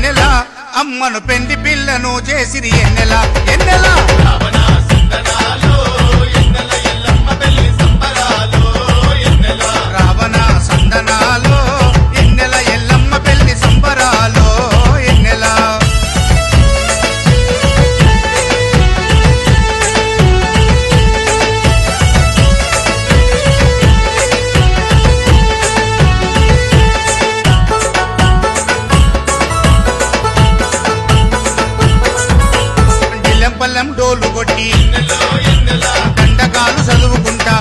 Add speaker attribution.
Speaker 1: ఎన్నెల అమ్మను పెండి పిల్లను చేసిరి ఎన్నెల ఎన్నెల రావణ సందనాలో ఎన్నెల ఎల్లమ్మ పెళ్లి సంబరాలో ఎన్నెల పల్లెం డోలు కొట్టి దండకాలు చదువుకుంటా